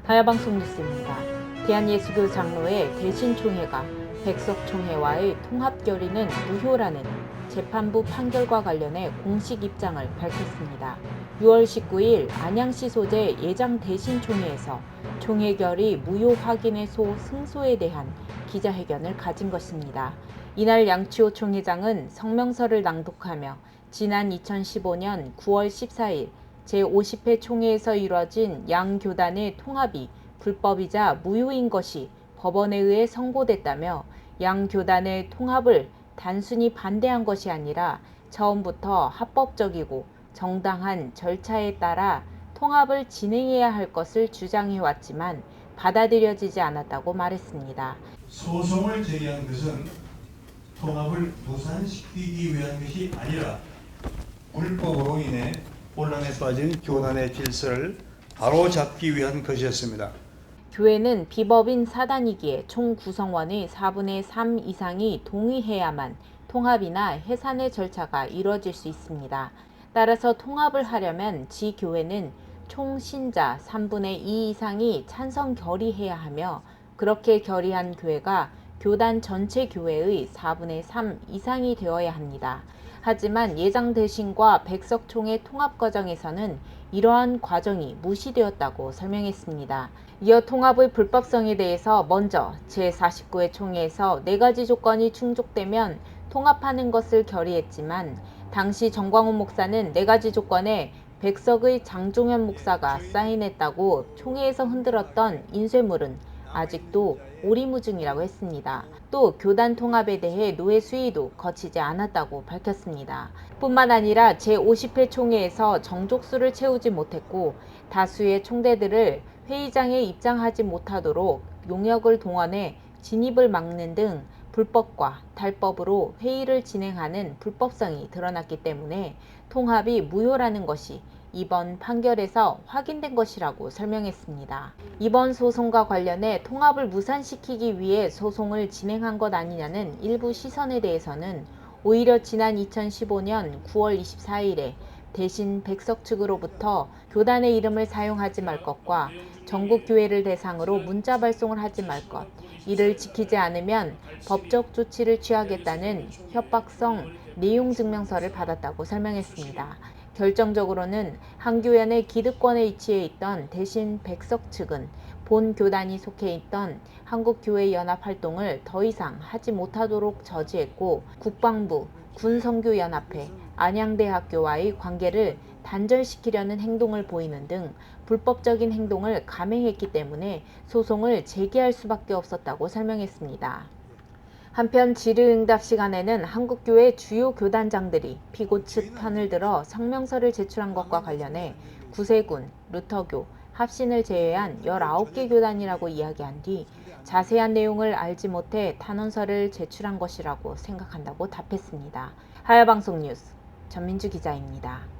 하야방송 뉴스입니다. 대한예수교 장로회 대신총회가 백석총회와의 통합 결의는 무효라는 재판부 판결과 관련해 공식 입장을 밝혔습니다. 6월 19일 안양시 소재 예장 대신총회에서 총회 결의 무효 확인의 승소에 대한 기자회견을 가진 것입니다. 이날 양치호 총회장은 성명서를 낭독하며 지난 2015년 9월 14일 제50회 총회에서 이뤄진 양 교단의 통합이 불법이자 무효인 것이 법원에 의해 선고됐다며 양 교단의 통합을 단순히 반대한 것이 아니라 처음부터 합법적이고 정당한 절차에 따라 통합을 진행해야 할 것을 주장해왔지만 받아들여지지 않았다고 말했습니다. 소송을 제기한 것은 통합을 무산시키기 위한 것이 아니라 불법으로 인해 혼란에 빠진 교단의 질서를 바로잡기 위한 것이었습니다. 교회는 비법인 사단이기에 총 구성원의 4분의 3 이상이 동의해야만 통합이나 해산의 절차가 이뤄질 수 있습니다. 따라서 통합을 하려면 지교회는 총 신자 3분의 2 이상이 찬성 결의해야 하며 그렇게 결의한 교회가 교단 전체 교회의 4분의 3 이상이 되어야 합니다. 하지만 예장 대신과 백석총회 통합 과정에서는 이러한 과정이 무시되었다고 설명했습니다. 이어 통합의 불법성에 대해서 먼저 제49회 총회에서 4가지 조건이 충족되면 통합하는 것을 결의했지만 당시 정광훈 목사는 4가지 조건에 백석의 장종현 목사가 사인했다고 총회에서 흔들었던 인쇄물은 아직도 오리무중이라고 했습니다. 또 교단 통합에 대해 노회 수의도 거치지 않았다고 밝혔습니다. 뿐만 아니라 제50회 총회에서 정족수를 채우지 못했고 다수의 총대들을 회의장에 입장하지 못하도록 용역을 동원해 진입을 막는 등 불법과 달법으로 회의를 진행하는 불법성이 드러났기 때문에 통합이 무효라는 것이 이번 판결에서 확인된 것이라고 설명했습니다. 이번 소송과 관련해 통합을 무산시키기 위해 소송을 진행한 것 아니냐는 일부 시선에 대해서는 오히려 지난 2015년 9월 24일에 대신 백석 측으로부터 교단의 이름을 사용하지 말 것과 전국 교회를 대상으로 문자 발송을 하지 말 것, 이를 지키지 않으면 법적 조치를 취하겠다는 협박성 내용 증명서를 받았다고 설명했습니다. 결정적으로는 한 교연의 기득권에 위치해 있던 대신 백석 측은 본 교단이 속해 있던 한국교회연합 활동을 더 이상 하지 못하도록 저지했고 국방부, 군선교연합회, 안양대학교와의 관계를 단절시키려는 행동을 보이는 등 불법적인 행동을 감행했기 때문에 소송을 제기할 수밖에 없었다고 설명했습니다. 한편 질의응답 시간에는 한국교회 주요 교단장들이 피고 측 편을 들어 성명서를 제출한 것과 관련해 구세군, 루터교, 합신을 제외한 19개 교단이라고 이야기한 뒤 자세한 내용을 알지 못해 탄원서를 제출한 것이라고 생각한다고 답했습니다. 하야방송 뉴스 전민주 기자입니다.